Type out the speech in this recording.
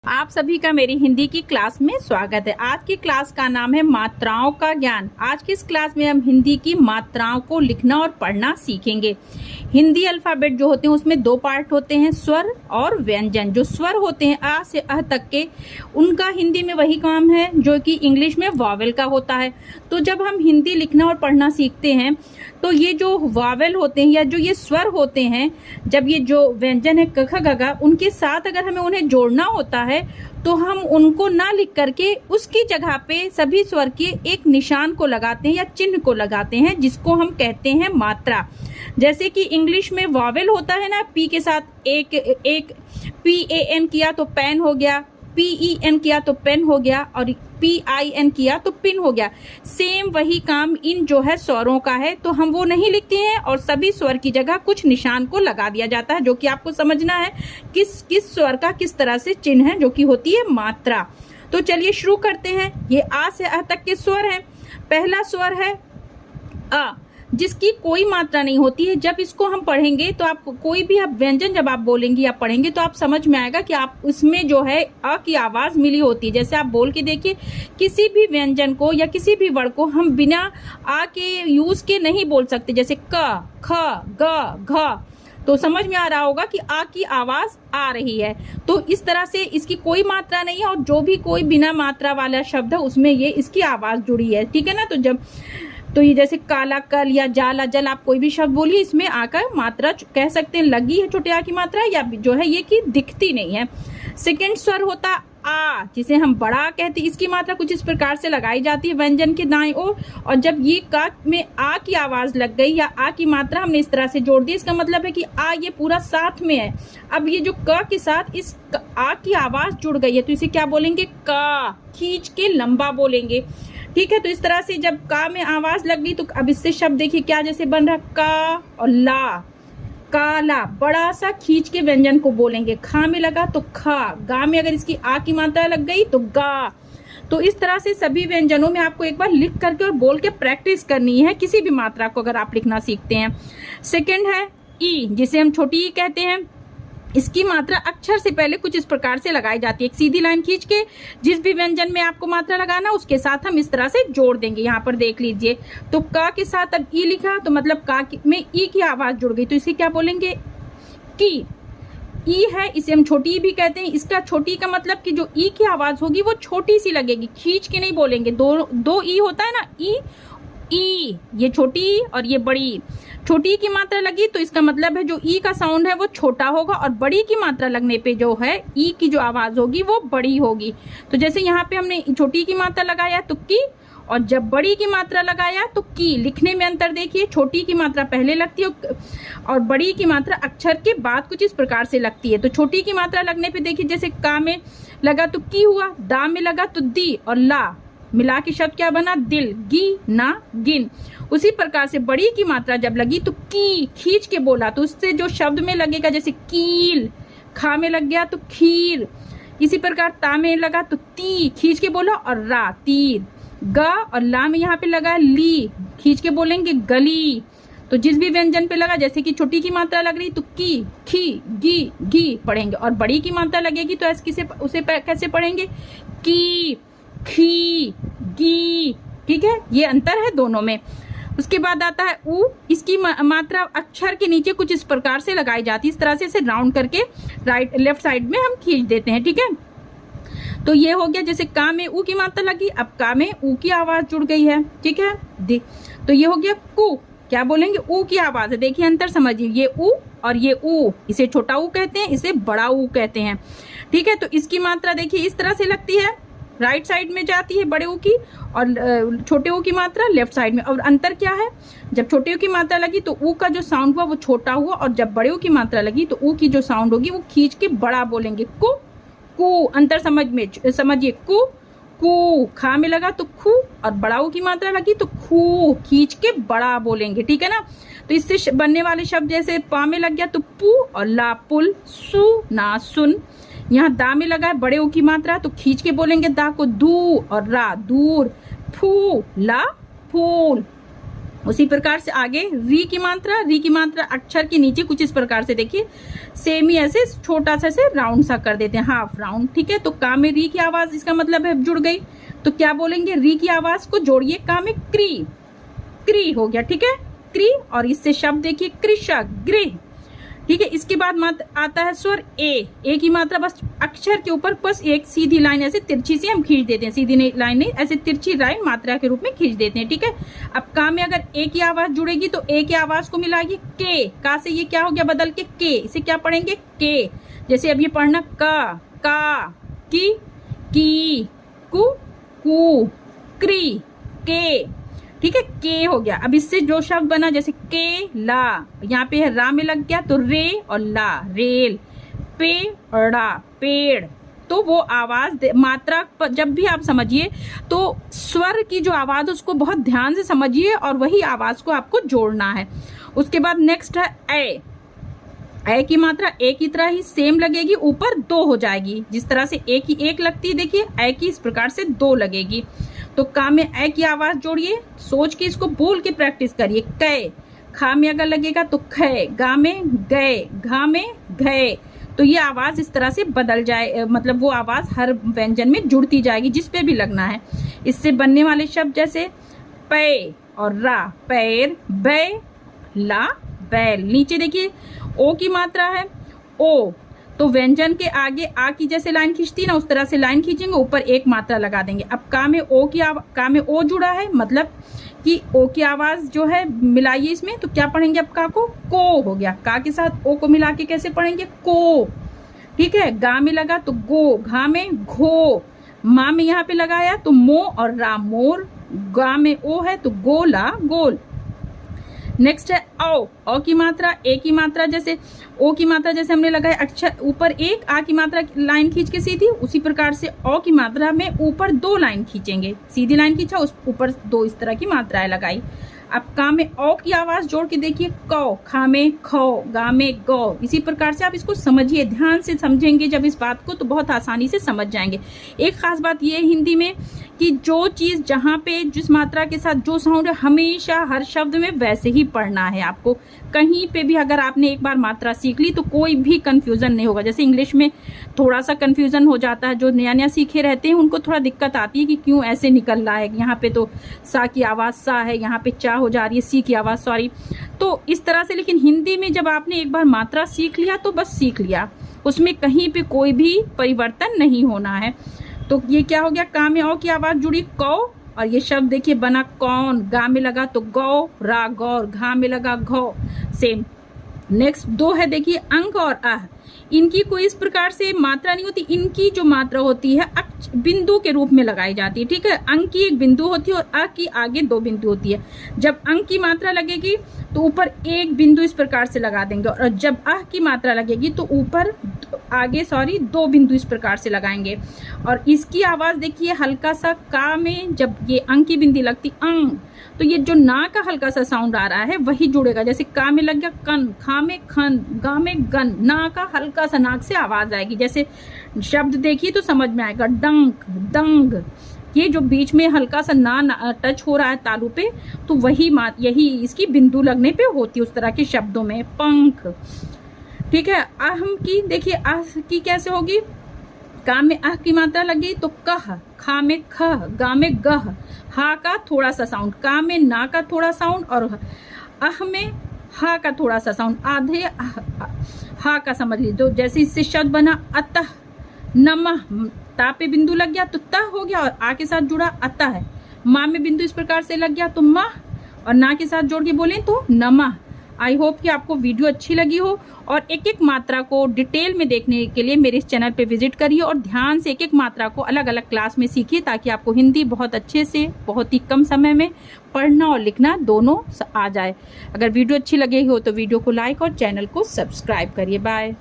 आप सभी का मेरी हिंदी की क्लास में स्वागत है। आज की क्लास का नाम है मात्राओं का ज्ञान। आज की इस क्लास में हम हिंदी की मात्राओं को लिखना और पढ़ना सीखेंगे। हिंदी अल्फाबेट जो होते हैं उसमें दो पार्ट होते हैं, स्वर और व्यंजन। जो स्वर होते हैं आ से अह तक के, उनका हिंदी में वही काम है जो कि इंग्लिश में वॉवेल का होता है। तो जब हम हिंदी लिखना और पढ़ना सीखते हैं तो ये जो वॉवेल होते हैं या जो ये स्वर होते हैं, जब ये जो व्यंजन है क ख ग घ, उनके साथ अगर हमें उन्हें जोड़ना होता है तो हम उनको ना लिख करके उसकी जगह पे सभी स्वर के एक निशान को लगाते हैं या चिन्ह को लगाते हैं, जिसको हम कहते हैं मात्रा। जैसे कि इंग्लिश में वॉवेल होता है ना, पी के साथ एक PAN किया तो पैन हो गया, PEN किया तो पेन हो गया, और PIN किया तो पिन हो गया। सेम वही काम इन जो है स्वरों का है। तो हम वो नहीं लिखते हैं और सभी स्वर की जगह कुछ निशान को लगा दिया जाता है, जो कि आपको समझना है किस किस स्वर का किस तरह से चिन्ह है, जो कि होती है मात्रा। तो चलिए शुरू करते हैं। ये आ से अ तक के स्वर हैं। पहला स्वर है अ, जिसकी कोई मात्रा नहीं होती है। जब इसको हम पढ़ेंगे तो आप कोई भी आप व्यंजन जब आप बोलेंगे या पढ़ेंगे तो आप समझ में आएगा कि आप उसमें जो है अ की आवाज मिली होती है। जैसे आप बोल के देखिए, किसी भी व्यंजन को या किसी भी वर्ड को हम बिना आ के यूज के नहीं बोल सकते। जैसे क, ख, ग, घ, तो समझ में आ रहा होगा कि आ की आवाज आ रही है। तो इस तरह से इसकी कोई मात्रा नहीं है, और जो भी कोई बिना मात्रा वाला शब्द है उसमें ये इसकी आवाज जुड़ी है, ठीक है ना। तो ये जैसे काला कल या जाला जल, आप कोई भी शब्द बोलिए, इसमें आकर मात्रा कह सकते हैं लगी है, छोटे आ की मात्रा, या जो है ये कि दिखती नहीं है। सेकंड स्वर होता आ, जिसे हम बड़ा कहते हैं। इसकी मात्रा कुछ इस प्रकार से लगाई जाती है व्यंजन के दाएं ओर, और जब ये का में आ की आवाज लग गई या आ की मात्रा हमने इस तरह से जोड़ दी, इसका मतलब है कि आ ये पूरा साथ में है। अब ये जो क के साथ इस आ की आवाज जुड़ गई है, तो इसे क्या बोलेंगे? का, खींच के लंबा बोलेंगे, ठीक है। तो इस तरह से जब का में आवाज लग गई तो अब इससे शब्द देखिए क्या जैसे बन रहा, का और ला, काला, बड़ा सा खींच के व्यंजन को बोलेंगे। खा में लगा तो खा, गा में अगर इसकी आ की मात्रा लग गई तो गा। तो इस तरह से सभी व्यंजनों में आपको एक बार लिख करके और बोल के प्रैक्टिस करनी है, किसी भी मात्रा को अगर आप लिखना सीखते हैं। सेकंड है ई, जिसे हम छोटी ई कहते हैं। इसकी मात्रा अक्षर से पहले कुछ इस प्रकार से लगाई जाती है, एक सीधी लाइन खींच के जिस भी व्यंजन में आपको मात्रा लगाना उसके साथ हम इस तरह से जोड़ देंगे। यहाँ पर देख लीजिए, तो का के साथ अब ई लिखा तो मतलब का में ई की आवाज जुड़ गई, तो इसे क्या बोलेंगे? की। ई है, इसे हम छोटी ई भी कहते हैं। इसका छोटी का मतलब कि जो ई की आवाज होगी वो छोटी सी लगेगी, खींच के नहीं बोलेंगे। दो ई होता है ना, ई, ये छोटी और ये बड़ी। छोटी की मात्रा लगी तो इसका मतलब है जो ई का साउंड है वो छोटा होगा, और बड़ी की मात्रा लगने पे जो है ई की जो आवाज होगी वो बड़ी होगी। तो जैसे यहाँ पे हमने छोटी की मात्रा लगाया तो की, और जब बड़ी की मात्रा लगाया तो की। लिखने में अंतर देखिए, छोटी की मात्रा पहले लगती है और बड़ी की मात्रा अक्षर के बाद कुछ इस प्रकार से लगती है। तो छोटी की मात्रा लगने पे देखिए, जैसे का में लगा तो की हुआ, दा में लगा तो दी, और ला मिला के शब्द क्या बना? दिल, गी ना गिन। उसी प्रकार से बड़ी की मात्रा जब लगी तो की, खींच के बोला तो उससे जो शब्द में लगेगा, जैसे कील, खा में लग गया तो खीर। इसी प्रकार ता में लगा तो ती, खींच के बोला, और रा, तीर। ग और ला में यहाँ पे लगा ली, खींच के बोलेंगे गली। तो जिस भी व्यंजन पे लगा, जैसे कि छोटी की मात्रा लग रही तो की, खी, गी, घी पढ़ेंगे, और बड़ी की मात्रा लगेगी तो ऐसे उसे कैसे पढ़ेंगे? की, खी, गी, ठीक है। ये अंतर है दोनों में। उसके बाद आता है ऊ। इसकी मात्रा अक्षर के नीचे कुछ इस प्रकार से लगाई जाती है, इस तरह से इसे राउंड करके लेफ्ट साइड में हम खींच देते हैं, ठीक है। तो ये हो गया, जैसे का में ऊ की मात्रा लगी, अब का में ऊ की आवाज जुड़ गई है, ठीक है। तो ये हो गया कु, क्या बोलेंगे? ऊ की आवाज है। देखिए अंतर समझिए, ये ऊ और ये ऊ, इसे छोटा ऊ कहते हैं, इसे बड़ा ऊ कहते हैं, ठीक है। तो इसकी मात्रा देखिए इस तरह से लगती है, राइट साइड में जाती है बड़े ऊ की, और छोटे ऊ की मात्रा लेफ्ट साइड में। और अंतर क्या है? जब छोटे ऊ की मात्रा लगी तो ऊ का जो साउंड हुआ वो छोटा हुआ, और जब बड़े ऊ की मात्रा लगी तो ऊ की जो साउंड होगी वो खींच के बड़ा बोलेंगे, कु, कु। अंतर समझिए, कु, कु। खा में लगा तो खू, और बड़ा ऊ की मात्रा लगी तो खू, खींच के बड़ा बोलेंगे, ठीक है ना। तो इससे बनने वाले शब्द जैसे पा में लग गया तो पू, और ला पुल, सु ना सुन। यहाँ दा में लगा है बड़े ऊ की मात्रा तो खींच के बोलेंगे दा को, दू, और रा दूर, फू ला फूल। उसी प्रकार से आगे री की मात्रा अक्षर के नीचे कुछ इस प्रकार से देखिए सेम ही ऐसे छोटा सा से राउंड सा कर देते हैं, हाफ राउंड। ठीक है, तो का में री की आवाज, इसका मतलब है जुड़ गई। तो क्या बोलेंगे, री की आवाज को जोड़िए का में, क्री, क्री हो गया। ठीक है, क्री, और इससे शब्द देखिए कृषक, गृह। ठीक है, इसके बाद मात्र आता है स्वर ए की मात्रा बस अक्षर के ऊपर बस एक सीधी लाइन ऐसे तिरछी से हम खींच देते हैं, सीधी लाइन नहीं, ऐसे तिरछी लाइन मात्रा के रूप में खींच देते हैं। ठीक है, अब का में अगर ए की आवाज जुड़ेगी तो ए की आवाज को मिलाएगी के, का से ये क्या हो गया बदल के के, इसे क्या पढ़ेंगे के। जैसे अब ये पढ़ना का, की, कु, क्री, के। ठीक है, के हो गया। अब इससे जो शब्द बना जैसे के ला, यहाँ पे है रा में लग गया तो रे और ला, रेल, पेड़ा, पेड़। तो वो आवाज मात्रा जब भी आप समझिए तो स्वर की जो आवाज है उसको बहुत ध्यान से समझिए और वही आवाज को आपको जोड़ना है। उसके बाद नेक्स्ट है ए की मात्रा ए की तरह ही सेम लगेगी, ऊपर दो हो जाएगी। जिस तरह से ए की एक लगती है देखिए ए की इस प्रकार से दो लगेगी। तो का में ए की आवाज जोड़िए, सोच के इसको बोल के प्रैक्टिस करिए। कै, खा में अगर लगेगा तो खे, गा में गए, घा में गए। तो ये आवाज इस तरह से बदल जाए, मतलब वो आवाज हर व्यंजन में जुड़ती जाएगी जिस पे भी लगना है। इससे बनने वाले शब्द जैसे पे और रा, पैर, बै, ला, बैल। नीचे देखिए ओ की मात्रा है ओ, तो व्यंजन के आगे आ की जैसे लाइन खींचती है ना उस तरह से लाइन खींचेंगे, ऊपर एक मात्रा लगा देंगे। अब का में ओ जुड़ा है, मतलब कि ओ की आवाज जो है मिलाइए इसमें, तो क्या पढ़ेंगे अब का को हो गया। का के साथ ओ को मिला के कैसे पढ़ेंगे, को। ठीक है, गा में लगा तो गो, घा में घो, माँ में यहाँ पे लगाया तो मो और रा, मोर। गा में ओ है तो गोला, गोल। नेक्स्ट है ओ की मात्रा ए की मात्रा जैसे ओ की मात्रा जैसे हमने लगाया अक्षर ऊपर एक, आ की मात्रा लाइन खींच के सीधी, उसी प्रकार से ओ की मात्रा में ऊपर दो लाइन खींचेंगे, सीधी लाइन खींचा उस ऊपर दो इस तरह की मात्राएं लगाई। अब का में ओ की आवाज जोड़ के देखिए कौ, खा में खो, गा में गौ। इसी प्रकार से आप इसको समझिए, ध्यान से समझेंगे जब इस बात को तो बहुत आसानी से समझ जाएंगे। एक खास बात यह है हिंदी में कि जो चीज जहाँ पे जिस मात्रा के साथ जो साउंड है हमेशा हर शब्द में वैसे ही पढ़ना है आपको। कहीं पे भी अगर आपने एक बार मात्रा सीख ली तो कोई भी कंफ्यूजन नहीं होगा। जैसे इंग्लिश में थोड़ा सा कंफ्यूजन हो जाता है, जो नया नया सीखे रहते हैं उनको थोड़ा दिक्कत आती है कि क्यों ऐसे निकल रहा है, यहाँ पे तो सा की आवाज सा है, यहाँ पे चा हो जा रही है, सी की आवाज सॉरी, तो इस तरह से। लेकिन हिंदी में जब आपने एक बार मात्रा सीख लिया तो बस सीख लिया, उसमें कहीं पे कोई भी परिवर्तन नहीं होना है। तो ये क्या हो गया, का में ओ की आवाज जुड़ी कौ, और ये शब्द देखिए बना कौन, गा में लगा तो गौ, रा गौर, घा में लगा घौ, सेम। नेक्स्ट दो है देखिए अंक और आह, इनकी कोई इस प्रकार से मात्रा नहीं होती, इनकी जो मात्रा होती है बिंदु के रूप में लगाई जाती है। ठीक है, अंक की एक बिंदु होती है और अ की आगे दो बिंदु होती है। जब अंक की मात्रा लगेगी तो ऊपर एक बिंदु इस प्रकार से लगा देंगे, और जब अ की मात्रा लगेगी तो ऊपर आगे दो बिंदु इस प्रकार से लगाएंगे। और इसकी आवाज देखिए हल्का सा का में जब ये अंक की बिंदी लगती अंग, तो ये जो ना का हल्का सा साउंड आ रहा है वही जुड़ेगा। जैसे का में लग गया कन, खा में खन, गा में गन, ना का हल्का सा नाक से आवाज आएगी। जैसे शब्द देखिए तो समझ में आएगा डंक, दंग, ये जो बीच में हल्का सा ना टच हो रहा है तालु पे, तो यही इसकी बिंदु लगने पे होती है उस तरह के शब्दों में। पंख, ठीक है। अहम की देखिए आह की कैसे होगी, का में आह की मात्रा लगी तो कह, खा में खह, गा में गह, हा का थोड़ा सा साउंड, का में ना का थोड़ा साउंड, और अह में हा का थोड़ा सा साउंड, आधे हा का समझ लीजिए। तो जैसे इससे शब्द बना अतः, नमः, ता पे बिंदु लग गया तो ता हो गया, और आ के साथ जुड़ा अतः है। माँ में बिंदु इस प्रकार से लग गया तो माह, और ना के साथ जोड़ के बोले तो नमः। आई होप कि आपको वीडियो अच्छी लगी हो, और एक एक मात्रा को डिटेल में देखने के लिए मेरे इस चैनल पे विजिट करिए और ध्यान से एक एक मात्रा को अलग अलग क्लास में सीखिए, ताकि आपको हिंदी बहुत अच्छे से बहुत ही कम समय में पढ़ना और लिखना दोनों आ जाए। अगर वीडियो अच्छी लगी हो तो वीडियो को लाइक और चैनल को सब्सक्राइब करिए। बाय।